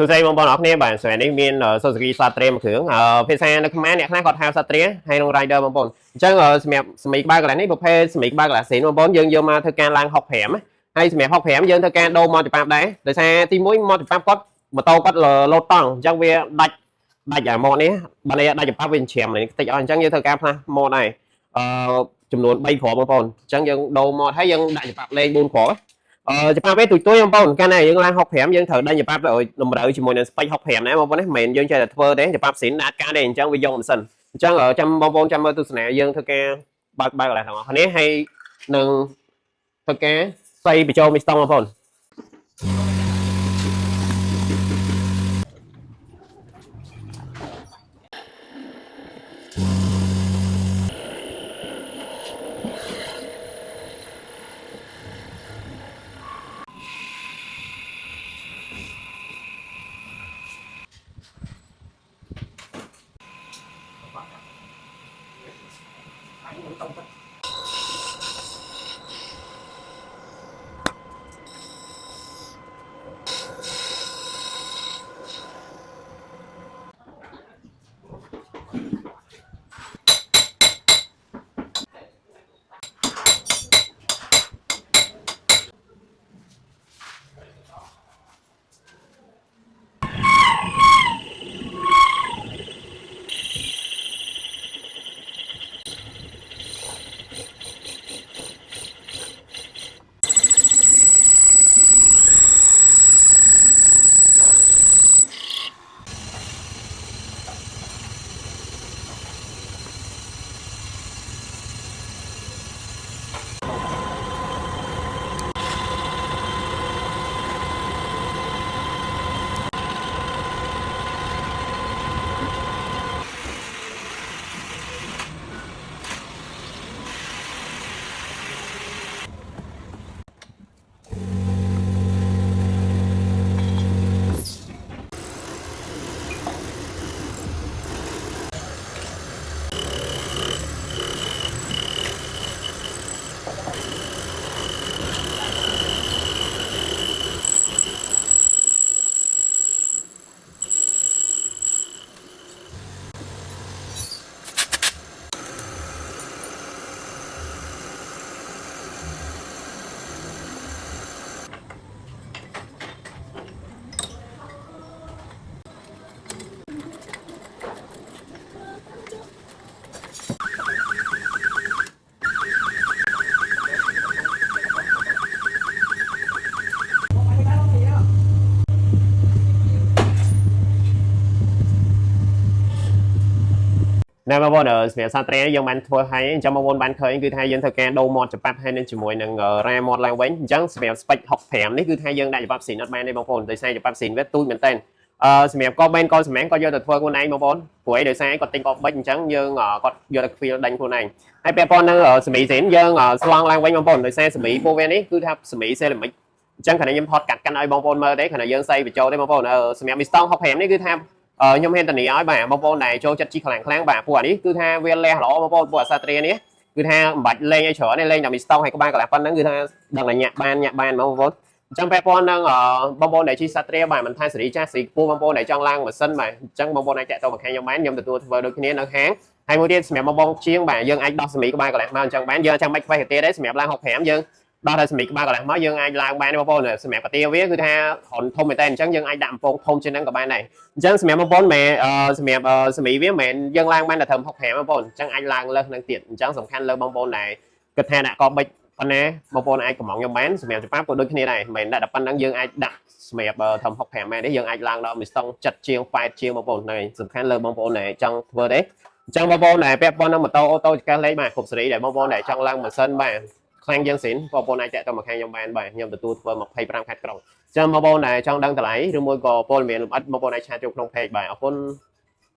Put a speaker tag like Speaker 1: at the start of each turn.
Speaker 1: សួស្តីបងប្អូនអរគ្នាបាទថ្ងៃនេះមាន Suzuki Satria មួយគ្រឿងភាសានៅខ្មែរអ្នកខ្លះគាត់ហៅ Satria ហើយនឹង Rider បងប្អូនអញ្ចឹងសម្រាប់សមីក្បាលកន្លែងនេះប្រភេទសមីក្បាលកន្លែងបងប្អូនយើងយកមកធ្វើការឡើង65ហើយសម្រាប់65យើងធ្វើការដូរម៉ូតច្បាប់ដែរដោយសារទី1ម៉ូតច្បាប់គាត់ម៉ូតូគាត់លោតតង់អញ្ចឹងវាដាច់អាម៉ូតនេះបើនេះដាច់ច្បាប់វាច្រាមនេះតិចអស់អញ្ចឹងយើងធ្វើការផ្លាស់ម៉ូតដែរចំនួន3គ្រាប់បងប្អូនអញ្ចឹងយើងដូរម៉ូតហើយយើងដាក់ច្បាប់លេខ4គ្រាប់ច្បាប់វាទួយបងប្អូនកាលណាយើងឡើង65យើងត្រូវដេញច្បាប់ឲ្យតម្រូវជាមួយនឹងស្ពេច65ណាបងប្អូនណាមិនមែនយើងចេះតែធ្វើទេច្បាប់ស៊ីនដាក់ការទេអញ្ចឹងវាយកមិនសិនអញ្ចឹងចាំបងប្អូនចាំមើលទស្សនាយើងធ្វើការបើកកន្លែងទាំងអស់គ្នាហើយនឹងធ្វើការស្អីបញ្ចូលមីស្តង់បងប្អូនណែបងប្អូនសម្រាប់សាត្រាយើងបានធ្វើឲ្យអញ្ចឹងបងប្អូនបានឃើញគឺថាយើងធ្វើការដូរម៉ូតច្បាប់ហើយនឹងជាមួយនឹងរ៉ាម៉ូតឡើងវិញអញ្ចឹងសម្រាប់ស្ពេច65នេះគឺថាយើងដាក់ច្បាប់ស៊ីនអត់បានទេបងប្អូនដោយសារច្បាប់ស៊ីនវាទូចមែនតើសម្រាប់កបេនកសម្រាំងក៏យកទៅធ្វើខ្លួនឯងបងប្អូនព្រោះអីដោយសារគាត់ទិញកបបិចអញ្ចឹងយើងគាត់យកទៅខ្វៀលដេញខ្លួនឯងហើយពាក់ព័ន្ធនឹងសមីស៊ីនយើងស្លងឡើងវិញបងប្អូនដោយសារសមីពួកវានេះគឺថាសមីសេរ៉ាមិកអញ្ចឹងខណៈខ្ញុំថតកាត់ឲ្យបងប្អូនមើលទេខណៈយើងសៃបញ្ចូលទេបងប្អូនសម្រាប់មីស្តង់65នេះគឺថាខ្ញុំហ៊ានធានាឲ្យបាទបងប្អូនដែលចូលចិត្តជីខ្លាំងបាទពួកអានេះគឺថាវាលះល្អបងប្អូនពួកអាសាត្រានេះគឺថាមិនបាច់លេងឲ្យច្រើនទេលេងតែមីស្តង់ឲ្យក្បាលកន្លះប៉ុណ្្នឹងគឺថាដឹងតែញាក់បានបងប្អូនអញ្ចឹងពាក់ព័ន្ធនឹងបងប្អូនដែលជីសាត្រាបាទមិនថាសេរីចាស់សេរីខ្ពស់បងប្អូនដែលចង់ឡើងម៉ាស៊ីនបាទអញ្ចឹងបងប្អូនអាចតាក់ទងមកខាងខ្ញុំបានខ្ញុំទទួលធ្វើដូចគ្នានៅហាងហើយមួយទៀតសម្រាប់បងប្អូនជាងបាទយើងអាចដោះសមីក្បាលកន្លះមកអញ្ចឹងបានយើងចាំបាច់ខ្វះកាទេទេសម្រាប់ឡើង65យើងដោះតែសមីក្បាលកន្លះមកយើងអាចឡើងបានបងប្អូនសម្រាប់កាទេវាគឺថាធំមែនតើអញ្ចឹងយើងអាចដាក់អំពងធំជាងហ្នឹងក៏បានដែរអញ្ចឹងសម្រាប់បងប្អូនមែនសម្រាប់សមីវាមិនមែនយើងឡើងបានតែត្រឹម65បងប្អូនអញ្ចឹងអាចឡើងលើសនឹងទៀតអញ្ចឹងសំខាន់លើបងប្អូនដែលគិតថាដាក់កបបិចប៉ុណ្ណាបងប្អូនអាចកំងខ្ញុំបានសម្រាប់ច្បាប់ក៏ដូចគ្នាដែរមិនមែនដាក់តែប៉ុណ្្នឹងយើងអាចដាក់សម្រាប់ធំ65មែនទេយើងអាចឡើងដល់មីស្តង់7ជាង8ជាងបងប្អូនហ្នឹងសំខាន់លើបងប្អូនដែលចង់ធ្វើទេអញ្ចឹងបងប្អូនដែលពាក់ព័ន្ធនឹងម៉ូតូអូតូចកាសលេខបាទគ្រប់សេរីដែលបងប្អូនដែលចង់ឡើងម៉ាស៊ីនបាទខ្លាំងជាងស៊ីនបងប្អូនអាចតាក់ទងមកខាងខ្ញុំបានបាទខ្ញុំទទួលធ្វើ25ខែក្រុងអញ្ចឹងបងប្អូនដែលចង់ដឹងតម្លៃឬមួយក៏ព័ត៌មានលម្អិតបងប្អូនអាចឆាតចូលក្នុង page បាទអរគុណ